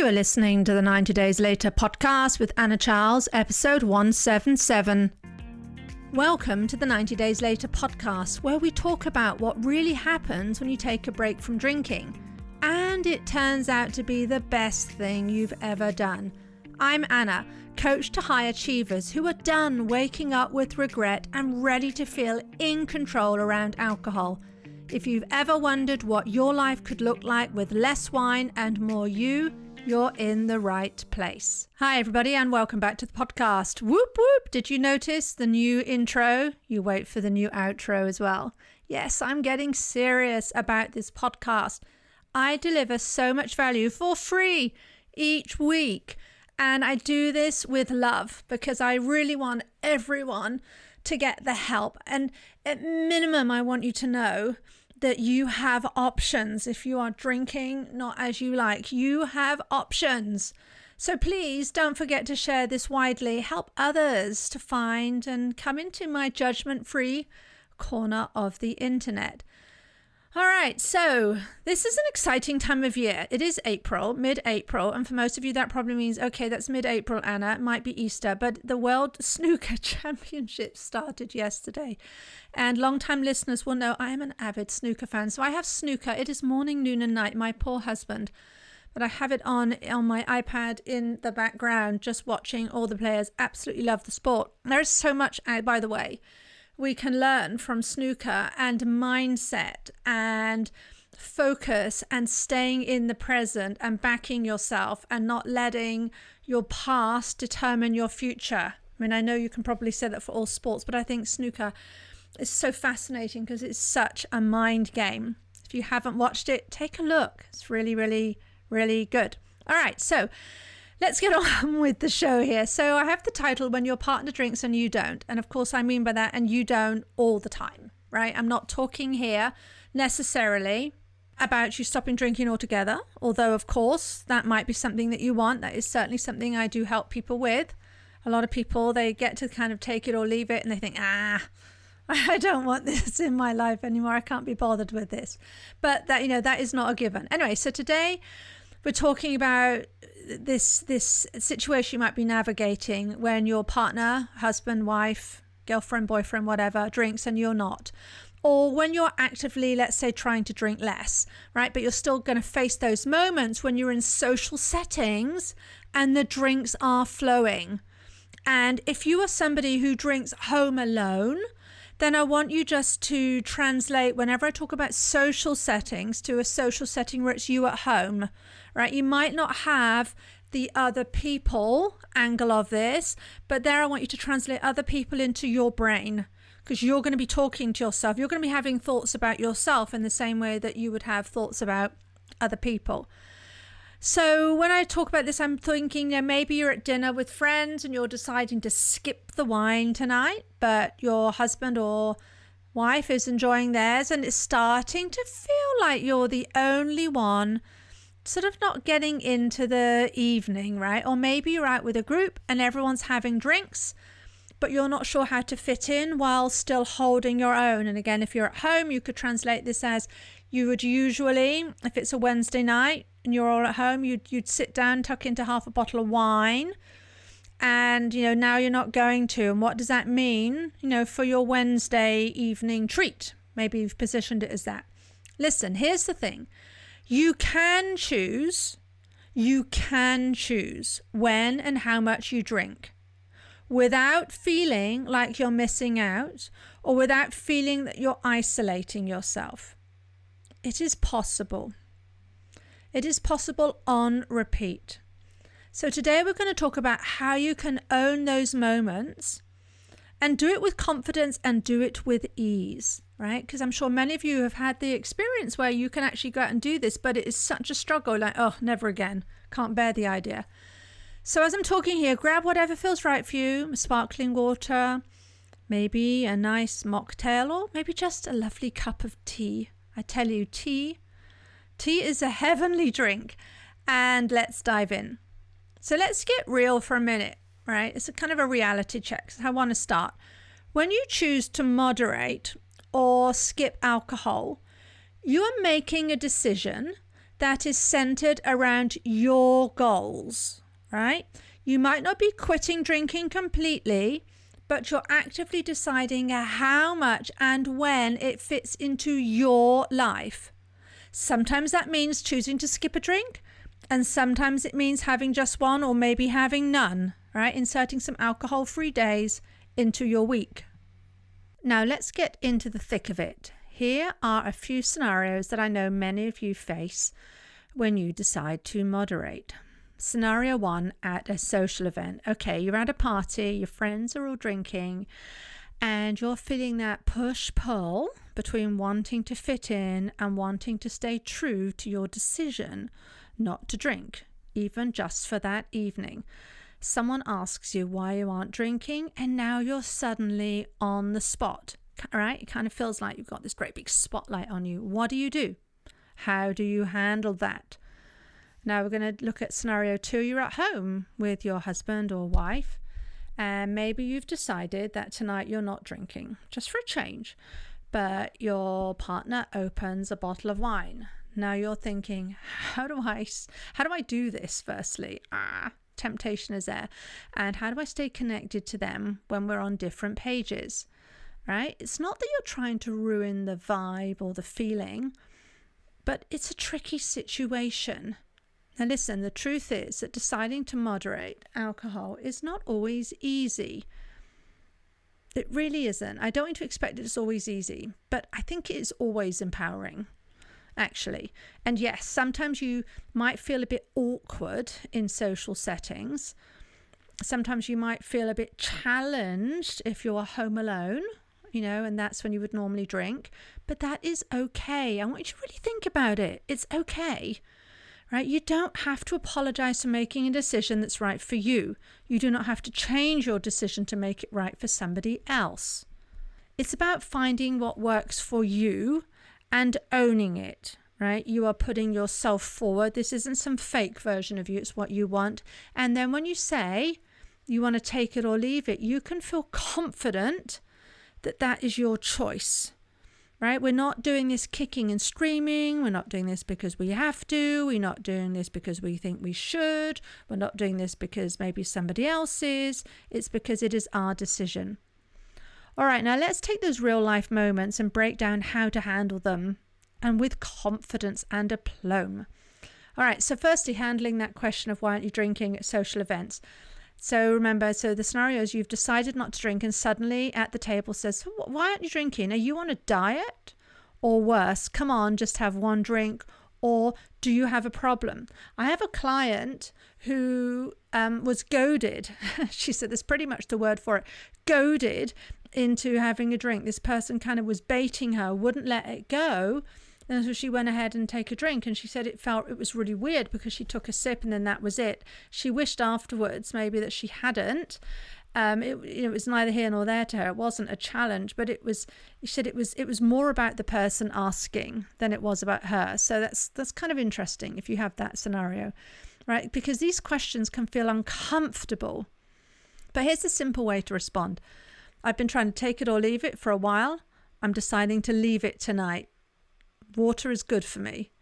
You are listening to the 90 Days Later podcast with Anna Charles, episode 177. Welcome to the 90 Days Later podcast, where we talk about what really happens when you take a break from drinking. And it turns out to be the best thing you've ever done. I'm Anna, coach to high achievers who are done waking up with regret and ready to feel in control around alcohol. If you've ever wondered what your life could look like with less wine and more you're in the right place. Hi everybody and welcome back to the podcast. Whoop whoop! Did you notice the new intro? You wait for the new outro as well. Yes, I'm getting serious about this podcast. I deliver so much value for free each week. And I do this with love because I really want everyone to get the help. And at minimum, I want you to know that you have options. If you are drinking not as you like, you have options. So please don't forget to share this widely. Help others to find and come into my judgment-free corner of the internet. All right, so this is an exciting time of year. It is April, mid-April, and for most of you that probably means, okay, that's mid-April, Anna, it might be Easter, but the World Snooker Championship started yesterday, and long-time listeners will know I am an avid snooker fan, so I have snooker. It is morning, noon, and night, my poor husband, but I have it on my iPad in the background, just watching all the players. Absolutely love the sport. There is so much, by the way, we can learn from snooker and mindset and focus and staying in the present and backing yourself and not letting your past determine your future. I mean, I know you can probably say that for all sports, but I think snooker is so fascinating because it's such a mind game. If you haven't watched it, take a look. It's really, really, really good. All right, so let's get on with the show here. So I have the title, When Your Partner Drinks and You Don't. And of course, I mean by that, and you don't all the time, right? I'm not talking here necessarily about you stopping drinking altogether. Although, of course, that might be something that you want. That is certainly something I do help people with. A lot of people, they get to kind of take it or leave it and they think, I don't want this in my life anymore. I can't be bothered with this. But that, that is not a given. Anyway, so today we're talking about this situation you might be navigating when your partner, husband, wife, girlfriend, boyfriend, whatever, drinks and you're not. Or when you're actively, let's say, trying to drink less, right? But you're still going to face those moments when you're in social settings and the drinks are flowing. And if you are somebody who drinks home alone, then I want you just to translate whenever I talk about social settings to a social setting where it's you at home, right? You might not have the other people angle of this, but there I want you to translate other people into your brain because you're going to be talking to yourself. You're going to be having thoughts about yourself in the same way that you would have thoughts about other people. So when I talk about this, I'm thinking, maybe you're at dinner with friends and you're deciding to skip the wine tonight, but your husband or wife is enjoying theirs and it's starting to feel like you're the only one sort of not getting into the evening, right? Or maybe you're out with a group and everyone's having drinks, but you're not sure how to fit in while still holding your own. And again, if you're at home, you could translate this as you would usually, if it's a Wednesday night, and you're all at home, you'd sit down, tuck into half a bottle of wine, and now you're not going to. And what does that mean? For your Wednesday evening treat. Maybe you've positioned it as that. Listen, here's the thing: you can choose when and how much you drink, without feeling like you're missing out or without feeling that you're isolating yourself. It is possible. It is possible on repeat. So today we're going to talk about how you can own those moments and do it with confidence and do it with ease, right? Because I'm sure many of you have had the experience where you can actually go out and do this, but it is such a struggle, like, oh, never again. Can't bear the idea. So as I'm talking here, grab whatever feels right for you, sparkling water, maybe a nice mocktail, or maybe just a lovely cup of tea. I tell you, tea is a heavenly drink. And let's dive in. So let's get real for a minute, right? It's a kind of a reality check. So I want to start. When you choose to moderate or skip alcohol, you are making a decision that is centered around your goals, right? You might not be quitting drinking completely, but you're actively deciding how much and when it fits into your life. Sometimes that means choosing to skip a drink, and sometimes it means having just one or maybe having none, right? Inserting some alcohol-free days into your week. Now let's get into the thick of it. Here are a few scenarios that I know many of you face when you decide to moderate. Scenario 1, at a social event. Okay, you're at a party, your friends are all drinking, and you're feeling that push-pull between wanting to fit in and wanting to stay true to your decision not to drink, even just for that evening. Someone asks you why you aren't drinking, and now you're suddenly on the spot, right? It kind of feels like you've got this great big spotlight on you. What do? How do you handle that? Now we're going to look at scenario 2. You're at home with your husband or wife, and maybe you've decided that tonight you're not drinking, just for a change, but your partner opens a bottle of wine. Now you're thinking, how do I do this? Firstly, temptation is there, and how do I stay connected to them when we're on different pages, right? It's not that you're trying to ruin the vibe or the feeling, but it's a tricky situation. Now listen, the truth is that deciding to moderate alcohol is not always easy. It really isn't. I don't want to expect it's always easy, but I think it is always empowering, actually. And yes, sometimes you might feel a bit awkward in social settings. Sometimes you might feel a bit challenged if you're home alone, and that's when you would normally drink. But that is okay. I want you to really think about it. It's okay, right? You don't have to apologize for making a decision that's right for you. You do not have to change your decision to make it right for somebody else. It's about finding what works for you and owning it, right? You are putting yourself forward. This isn't some fake version of you. It's what you want. And then when you say you want to take it or leave it, you can feel confident that that is your choice, right? We're not doing this kicking and screaming. We're not doing this because we have to. We're not doing this because we think we should. We're not doing this because maybe somebody else is. It's because it is our decision. All right, now let's take those real life moments and break down how to handle them, and with confidence and aplomb. All right, so firstly, handling that question of why aren't you drinking at social events. So remember, the scenario is you've decided not to drink, and suddenly at the table says, why aren't you drinking? Are you on a diet? Or worse, come on, just have one drink. Or do you have a problem? I have a client who was goaded. She said there's pretty much the word for it. Goaded into having a drink. This person kind of was baiting her, wouldn't let it go. And so she went ahead and take a drink, and she said it was really weird because she took a sip and then that was it. She wished afterwards maybe that she hadn't. It was neither here nor there to her. It wasn't a challenge, but she said it was more about the person asking than it was about her. So that's kind of interesting if you have that scenario, right? Because these questions can feel uncomfortable. But here's a simple way to respond. I've been trying to take it or leave it for a while. I'm deciding to leave it tonight. Water is good for me.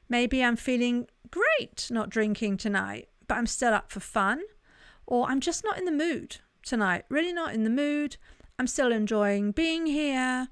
Maybe I'm feeling great not drinking tonight, but I'm still up for fun. Or I'm just not in the mood tonight. Really not in the mood. I'm still enjoying being here,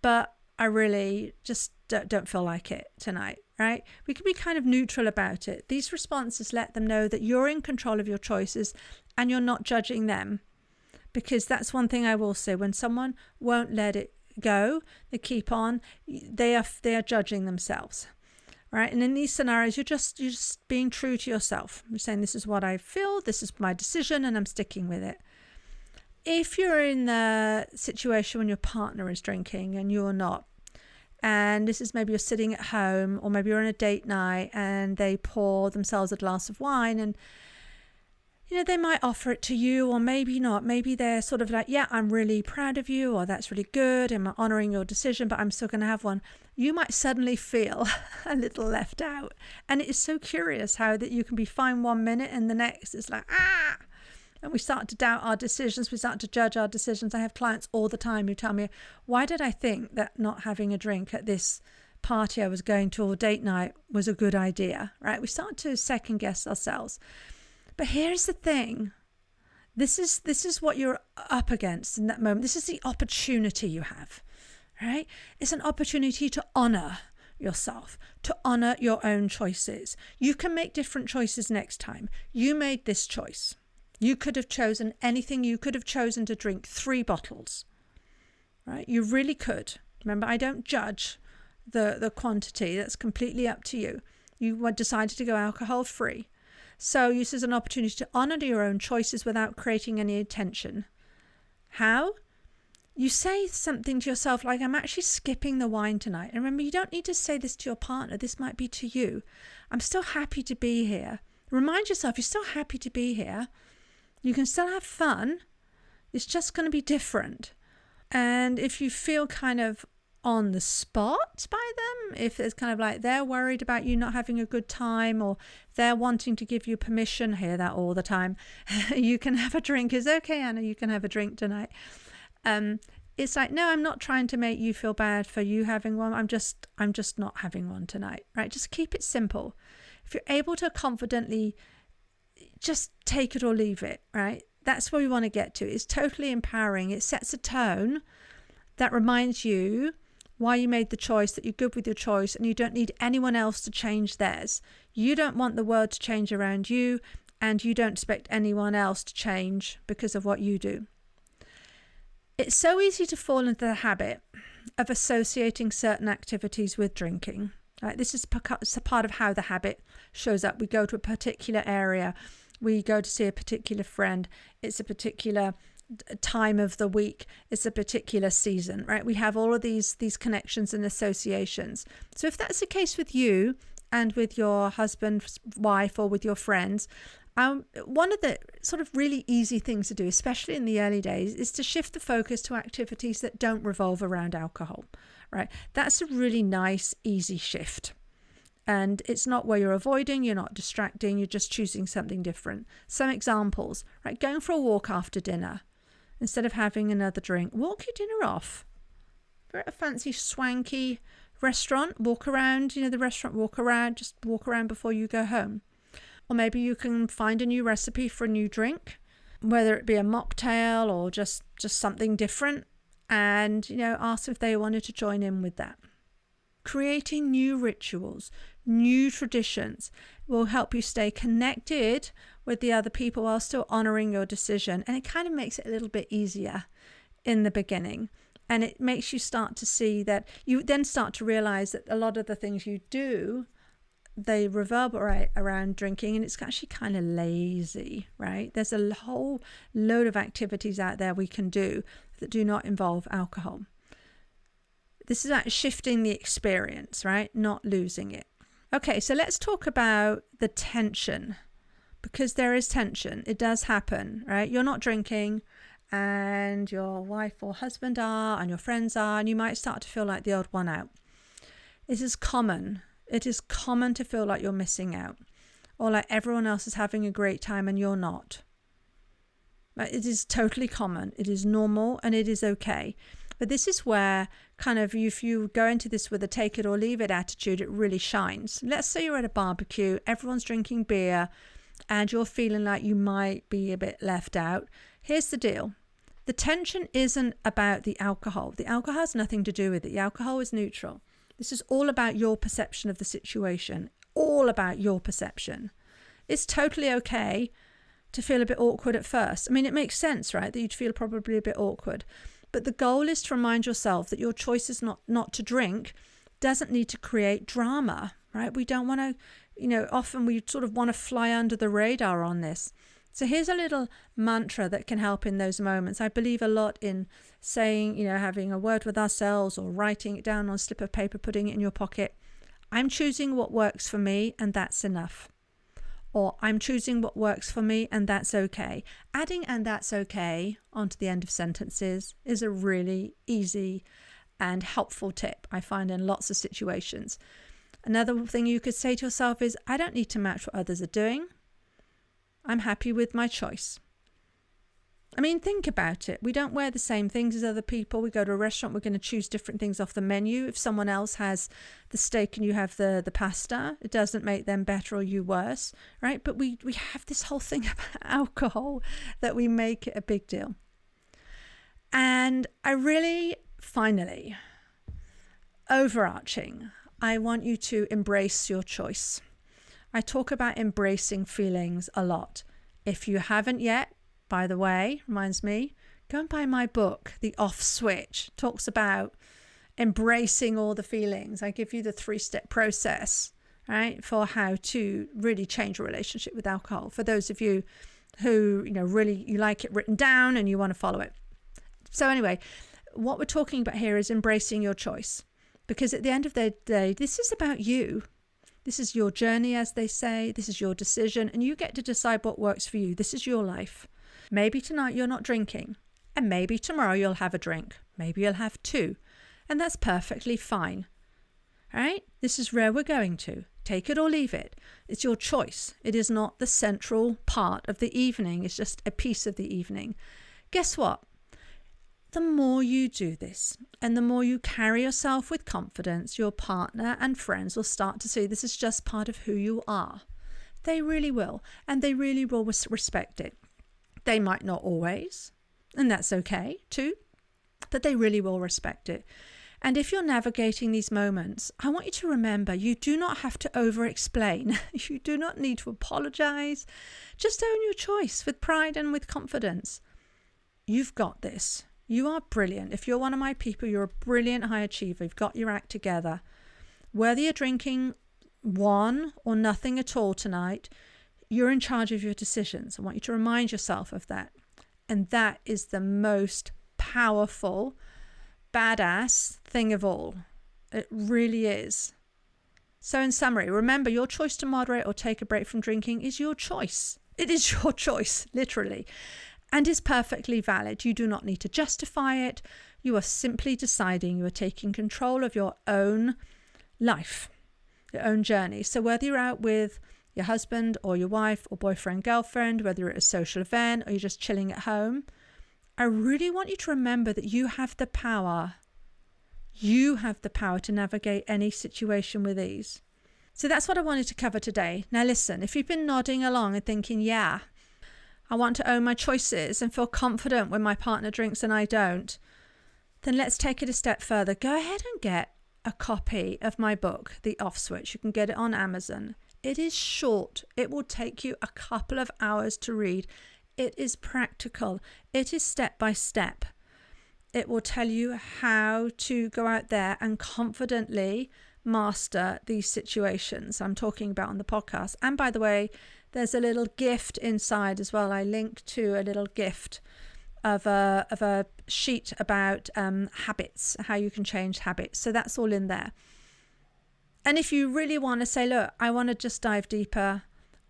but I really just don't feel like it tonight, right? We can be kind of neutral about it. These responses let them know that you're in control of your choices and you're not judging them. Because that's one thing I will say. When someone won't let it go, they keep on, they are judging themselves, right? And in these scenarios, you're just being true to yourself. You're saying, this is what I feel, this is my decision, and I'm sticking with it. If you're in the situation when your partner is drinking and you're not, and this is maybe you're sitting at home, or maybe you're on a date night and they pour themselves a glass of wine, and they might offer it to you, or maybe not. Maybe they're sort of like, yeah, I'm really proud of you, or that's really good, I'm honoring your decision, but I'm still going to have one. You might suddenly feel a little left out. And it is so curious how that you can be fine 1 minute and the next it's like, and we start to doubt our decisions. We start to judge our decisions. I have clients all the time who tell me, why did I think that not having a drink at this party I was going to or date night was a good idea, right? We start to second guess ourselves. But here's the thing. This is what you're up against in that moment. This is the opportunity you have, right? It's an opportunity to honor yourself, to honor your own choices. You can make different choices next time. You made this choice. You could have chosen anything. You could have chosen to drink 3 bottles, right? You really could. Remember, I don't judge the quantity. That's completely up to you. You decided to go alcohol free. So use as an opportunity to honor your own choices without creating any tension. How? You say something to yourself like, I'm actually skipping the wine tonight. And remember, you don't need to say this to your partner. This might be to you. I'm still happy to be here. Remind yourself you're still happy to be here. You can still have fun. It's just going to be different. And if you feel kind of on the spot by them, if it's kind of like they're worried about you not having a good time or they're wanting to give you permission, I hear that all the time, you can have a drink. It's okay, Anna, you can have a drink tonight. It's like, no, I'm not trying to make you feel bad for you having one. I'm just not having one tonight, right? Just keep it simple. If you're able to confidently just take it or leave it, right? That's where we want to get to. It's totally empowering. It sets a tone that reminds you why you made the choice, that you're good with your choice, and you don't need anyone else to change theirs. You don't want the world to change around you, and you don't expect anyone else to change because of what you do. It's so easy to fall into the habit of associating certain activities with drinking. Right? This is a part of how the habit shows up. We go to a particular area. We go to see a particular friend. It's a particular time of the week. It's a particular season, right? We have all of these connections and associations. So if that's the case with you and with your husband, wife, or with your friends, one of the sort of really easy things to do, especially in the early days, is to shift the focus to activities that don't revolve around alcohol, right? That's a really nice, easy shift. And it's not where you're avoiding, you're not distracting, you're just choosing something different. Some examples, right? Going for a walk after dinner. Instead of having another drink, walk your dinner off. If you're at a fancy, swanky restaurant, walk around, the restaurant, just walk around before you go home. Or maybe you can find a new recipe for a new drink, whether it be a mocktail or just something different, and, ask if they wanted to join in with that. Creating new rituals, new traditions will help you stay connected with the other people while still honoring your decision. And it kind of makes it a little bit easier in the beginning. And it makes you start to see that you then start to realize that a lot of the things you do, they reverberate around drinking, and it's actually kind of lazy, right? There's a whole load of activities out there we can do that do not involve alcohol. This is about shifting the experience, right? Not losing it. Okay, so let's talk about the tension, because there is tension. It does happen, right? You're not drinking and your wife or husband are and your friends are, and you might start to feel like the odd one out. This is common. It is common to feel like you're missing out, or like everyone else is having a great time and you're not. It is totally common. It is normal and it is okay. But this is where kind of if you go into this with a take it or leave it attitude, it really shines. Let's say you're at a barbecue, everyone's drinking beer, and you're feeling like you might be a bit left out. Here's the deal. The tension isn't about the alcohol. The alcohol has nothing to do with it. The alcohol is neutral. This is all about your perception of the situation, all about your perception. It's totally okay to feel a bit awkward at first. I mean, it makes sense, right, that you'd feel probably a bit awkward. But the goal is to remind yourself that your choice is not to drink doesn't need to create drama, right? We don't want to, often we sort of want to fly under the radar on this. So here's a little mantra that can help in those moments. I believe a lot in saying, having a word with ourselves or writing it down on a slip of paper, putting it in your pocket. I'm choosing what works for me and that's enough. Or I'm choosing what works for me and that's okay. Adding "and that's okay" onto the end of sentences is a really easy and helpful tip I find in lots of situations. Another thing you could say to yourself is, I don't need to match what others are doing. I'm happy with my choice. I mean, think about it. We don't wear the same things as other people. We go to a restaurant, we're going to choose different things off the menu. If someone else has the steak and you have the pasta, it doesn't make them better or you worse, right? But we have this whole thing about alcohol that we make it a big deal. And I really, finally, overarching, I want you to embrace your choice. I talk about embracing feelings a lot. If you haven't yet, by the way, reminds me, go and buy my book, The Off Switch. Talks about embracing all the feelings. I give you the 3-step process, right, for how to really change your relationship with alcohol. For those of you who, really you like it written down and you want to follow it. So anyway, what we're talking about here is embracing your choice. Because at the end of the day, this is about you. This is your journey, as they say. This is your decision. And you get to decide what works for you. This is your life. Maybe tonight you're not drinking, and maybe tomorrow you'll have a drink. Maybe you'll have 2, and that's perfectly fine. All right? This is where we're going to. Take it or leave it. It's your choice. It is not the central part of the evening. It's just a piece of the evening. Guess what? The more you do this, and the more you carry yourself with confidence, your partner and friends will start to see this is just part of who you are. They really will, and they really will respect it. They might not always, and that's okay too, but they really will respect it. And if you're navigating these moments, I want you to remember you do not have to over-explain. You do not need to apologize. Just own your choice with pride and with confidence. You've got this. You are brilliant. If you're one of my people, you're a brilliant high achiever. You've got your act together. Whether you're drinking 1 or nothing at all tonight, you're in charge of your decisions. I want you to remind yourself of that. And that is the most powerful, badass thing of all. It really is. So in summary, remember, your choice to moderate or take a break from drinking is your choice. It is your choice, literally. And is perfectly valid. You do not need to justify it. You are simply deciding you are taking control of your own life, your own journey. So whether you're out with your husband or your wife or boyfriend, girlfriend, whether you're at a social event or you're just chilling at home, I really want you to remember that you have the power. You have the power to navigate any situation with ease. So that's what I wanted to cover today. Now listen, if you've been nodding along and thinking, yeah, I want to own my choices and feel confident when my partner drinks and I don't, then let's take it a step further. Go ahead and get a copy of my book, The Off Switch. You can get it on Amazon. It is short. It will take you a couple of hours to read. It is practical. It is step by step. It will tell you how to go out there and confidently master these situations I'm talking about on the podcast. And by the way, there's a little gift inside as well. I link to a little gift of a sheet about habits, how you can change habits. So that's all in there. And if you really want to say, look, I want to just dive deeper.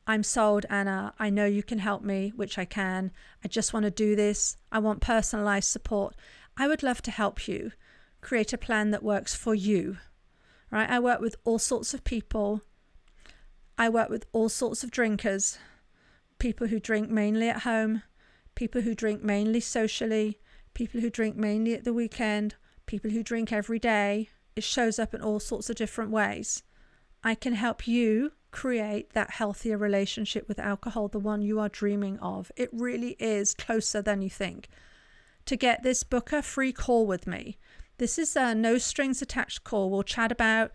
I'm sold, Anna. I know you can help me, which I can. I just want to do this. I want personalized support. I would love to help you create a plan that works for you, right? I work with all sorts of people. I work with all sorts of drinkers, people who drink mainly at home, people who drink mainly socially, people who drink mainly at the weekend, people who drink every day. It shows up in all sorts of different ways. I can help you create that healthier relationship with alcohol, the one you are dreaming of. It really is closer than you think. To get this, book a free call with me. This is a no strings attached call. We'll chat about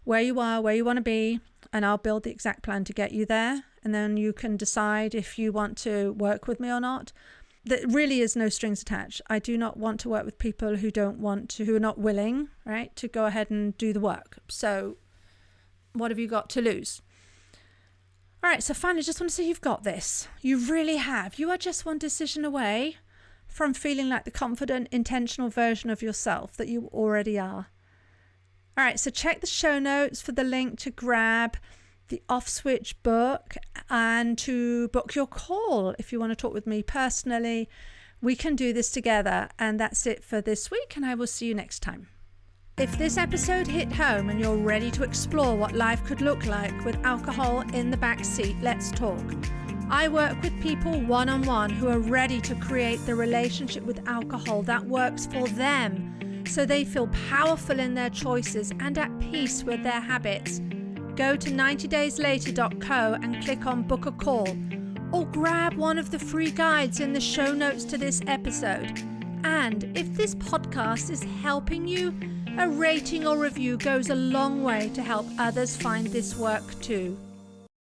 where you are, where you want to be, and I'll build the exact plan to get you there. And then you can decide if you want to work with me or not. There really is no strings attached. I do not want to work with people who don't want to, who are not willing, right, to go ahead and do the work. So what have you got to lose? All right, so finally, I just want to say you've got this. You really have. You are just one decision away from feeling like the confident, intentional version of yourself that you already are. All right, so check the show notes for the link to grab the Off Switch book and to book your call. If you want to talk with me personally, we can do this together. And that's it for this week, and I will see you next time. If this episode hit home and you're ready to explore what life could look like with alcohol in the back seat, let's talk. I work with people one-on-one who are ready to create the relationship with alcohol that works for them, so they feel powerful in their choices and at peace with their habits. Go to 90dayslater.co and click on Book a Call, or grab one of the free guides in the show notes to this episode. And if this podcast is helping you, a rating or review goes a long way to help others find this work too.